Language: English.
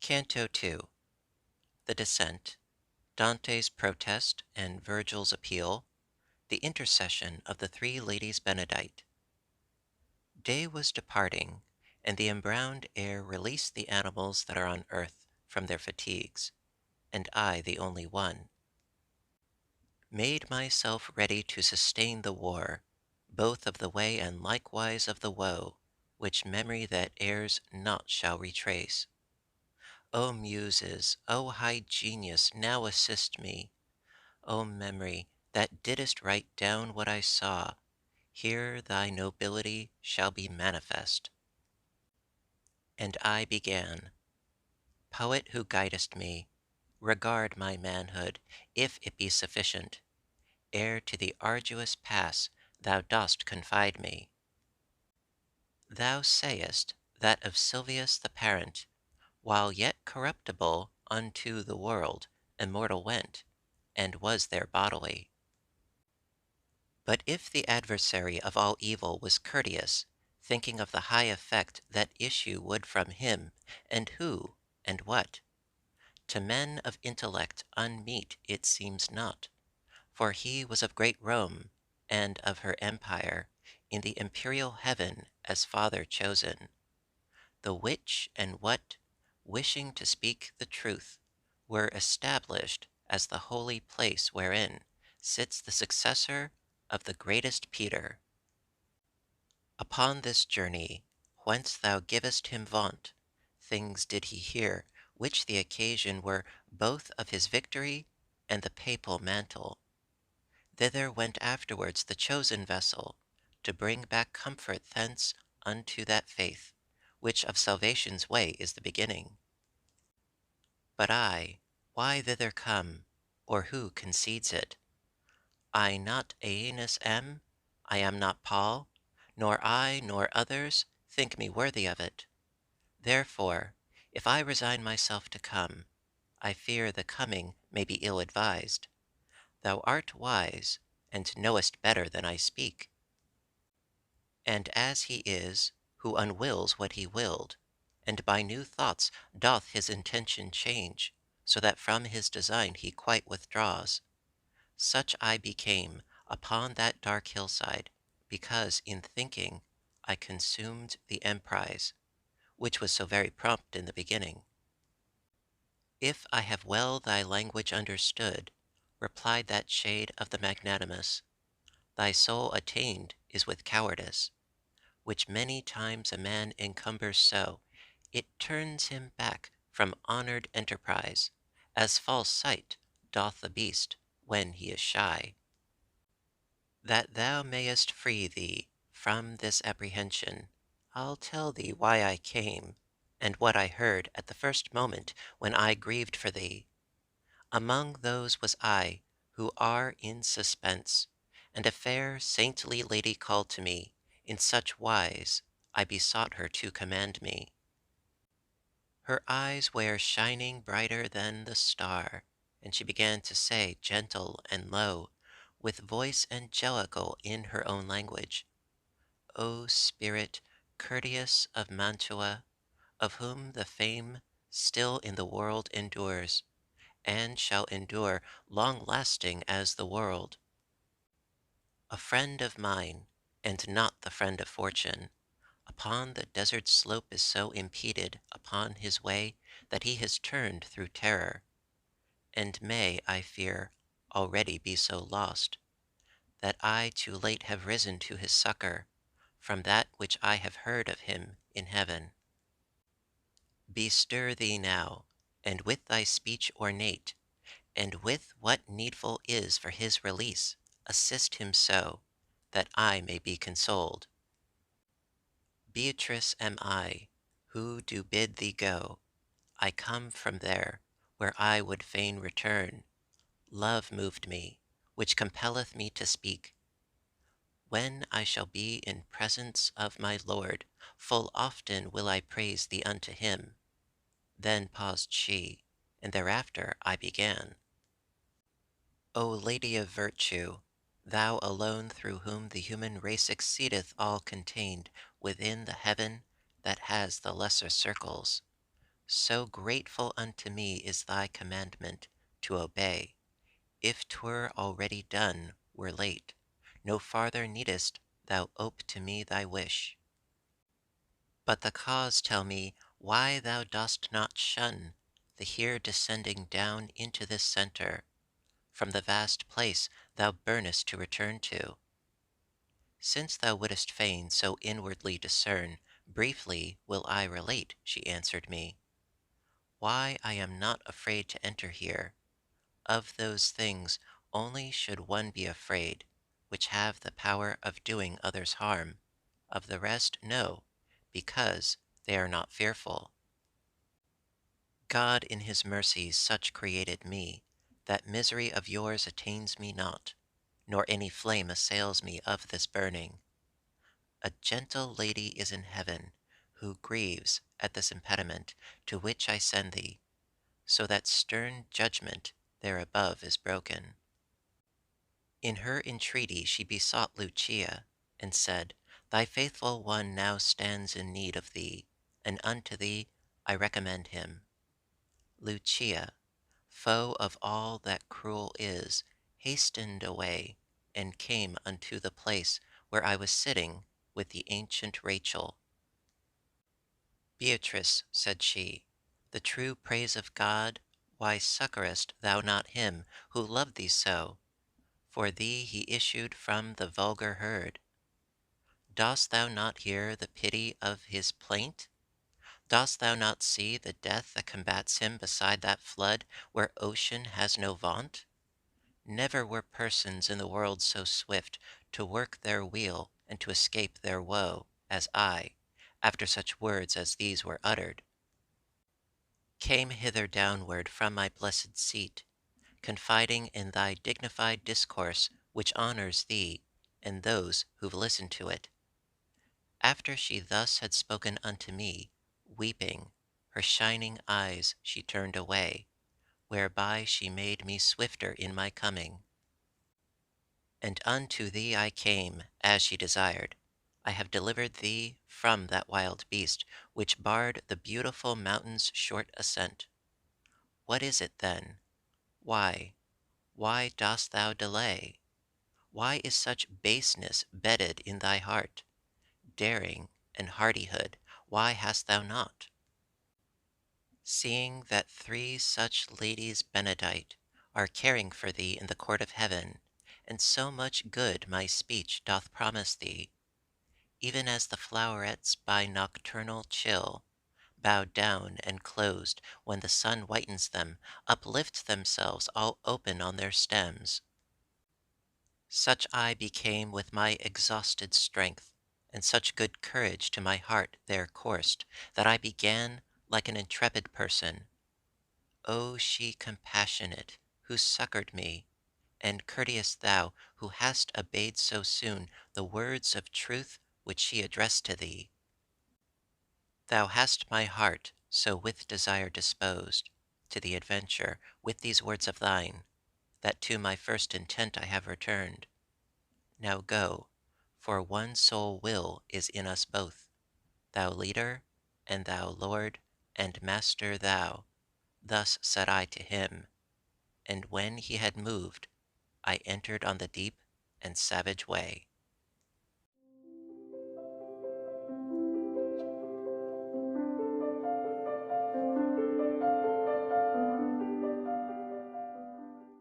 Canto 2. The Descent, Dante's Protest and Virgil's Appeal, the Intercession of the three ladies Benedight. Day was departing, and the embrowned air released the animals that are on earth from their fatigues, and I, the only one, made myself ready to sustain the war, both of the way and likewise of the woe, which memory that errs not shall retrace. O Muses, O high genius, now assist me. O memory, that didst write down what I saw, here thy nobility shall be manifest. And I began. Poet who guidest me, regard my manhood, if it be sufficient, ere to the arduous pass thou dost confide me. Thou sayest that of Silvius the parent, while yet corruptible unto the world, immortal went, and was there bodily. But if the adversary of all evil was courteous, thinking of the high effect that issue would from him, and who, and what, to men of intellect unmeet it seems not, for he was of great Rome, and of her empire, in the imperial heaven as father chosen, the which and what, wishing to speak the truth, were established as the holy place wherein sits the successor of the greatest Peter. Upon this journey, whence thou givest him vaunt, things did he hear, which the occasion were both of his victory and the papal mantle. Thither went afterwards the chosen vessel, to bring back comfort thence unto that faith, which of salvation's way is the beginning. But I, why thither come, or who concedes it? I not Aeneas am, I am not Paul, nor I nor others think me worthy of it. Therefore, if I resign myself to come, I fear the coming may be ill advised. Thou art wise, and knowest better than I speak. And as he is, who unwills what he willed, and by new thoughts doth his intention change, so that from his design he quite withdraws, such I became upon that dark hillside, because in thinking I consumed the emprise, which was so very prompt in the beginning. If I have well thy language understood, replied that shade of the magnanimous, thy soul attainted is with cowardice, which many times a man encumbers so, it turns him back from honored enterprise, as false sight doth the beast when he is shy. That thou mayest free thee from this apprehension, I'll tell thee why I came, and what I heard at the first moment when I grieved for thee. Among those was I who are in suspense, and a fair saintly lady called to me, in such wise I besought her to command me. Her eyes were shining brighter than the star, and she began to say, gentle and low, with voice angelical in her own language, O spirit courteous of Mantua, of whom the fame still in the world endures, and shall endure long lasting as the world. A friend of mine, and not the friend of fortune, upon the desert slope is so impeded upon his way that he has turned through terror, and may, I fear, already be so lost, that I too late have risen to his succor, from that which I have heard of him in heaven. Bestir thee now, and with thy speech ornate, and with what needful is for his release, assist him so, that I may be consoled. Beatrice am I, who do bid thee go. I come from there, where I would fain return. Love moved me, which compelleth me to speak. When I shall be in presence of my Lord, full often will I praise thee unto him. Then paused she, and thereafter I began. O Lady of Virtue, thou alone through whom the human race exceedeth all contained within the heaven that has the lesser circles, So grateful unto me is thy commandment to obey. If 'twere already done, were late, no farther needest thou ope to me thy wish. But the cause tell me why thou dost not shun the here descending down into this centre, from the vast place thou burnest to return to. Since thou wouldest fain so inwardly discern, briefly will I relate, she answered me, why I am not afraid to enter here. Of those things only should one be afraid, which have the power of doing others harm. Of the rest, no, because they are not fearful. God in his mercy such created me, that misery of yours attains me not, nor any flame assails me of this burning. A gentle lady is in heaven, who grieves at this impediment to which I send thee, so that stern judgment there above is broken. In her entreaty she besought Lucia, and said, thy faithful one now stands in need of thee, and unto thee I recommend him. Lucia, foe of all that cruel is, hastened away, and came unto the place where I was sitting with the ancient Rachel. Beatrice, said she, the true praise of God, why succourest thou not him who loved thee so? For thee he issued from the vulgar herd. Dost thou not hear the pity of his plaint? Dost thou not see the death that combats him beside that flood where ocean has no vaunt? Never were persons in the world so swift to work their weal and to escape their woe, as I, after such words as these were uttered, came hither downward from my blessed seat, confiding in thy dignified discourse, which honors thee and those who've listened to it. After she thus had spoken unto me, weeping, her shining eyes she turned away, whereby she made me swifter in my coming. And unto thee I came, as she desired. I have delivered thee from that wild beast, which barred the beautiful mountain's short ascent. What is it then? Why dost thou delay? Why is such baseness bedded in thy heart? Daring and hardihood, why hast thou not? Seeing that three such ladies Benedight are caring for thee in the court of heaven, and so much good my speech doth promise thee, even as the flowerets by nocturnal chill, bowed down and closed when the sun whitens them, uplift themselves all open on their stems. Such I became with my exhausted strength, and such good courage to my heart there coursed, that I began like an intrepid person. O she compassionate, who succored me, and courteous thou, who hast obeyed so soon the words of truth which she addressed to thee. Thou hast my heart so with desire disposed to the adventure with these words of thine, that to my first intent I have returned. Now go, for one sole will is in us both, thou leader, and thou Lord, and Master thou. Thus said I to him, and when he had moved, I entered on the deep and savage way.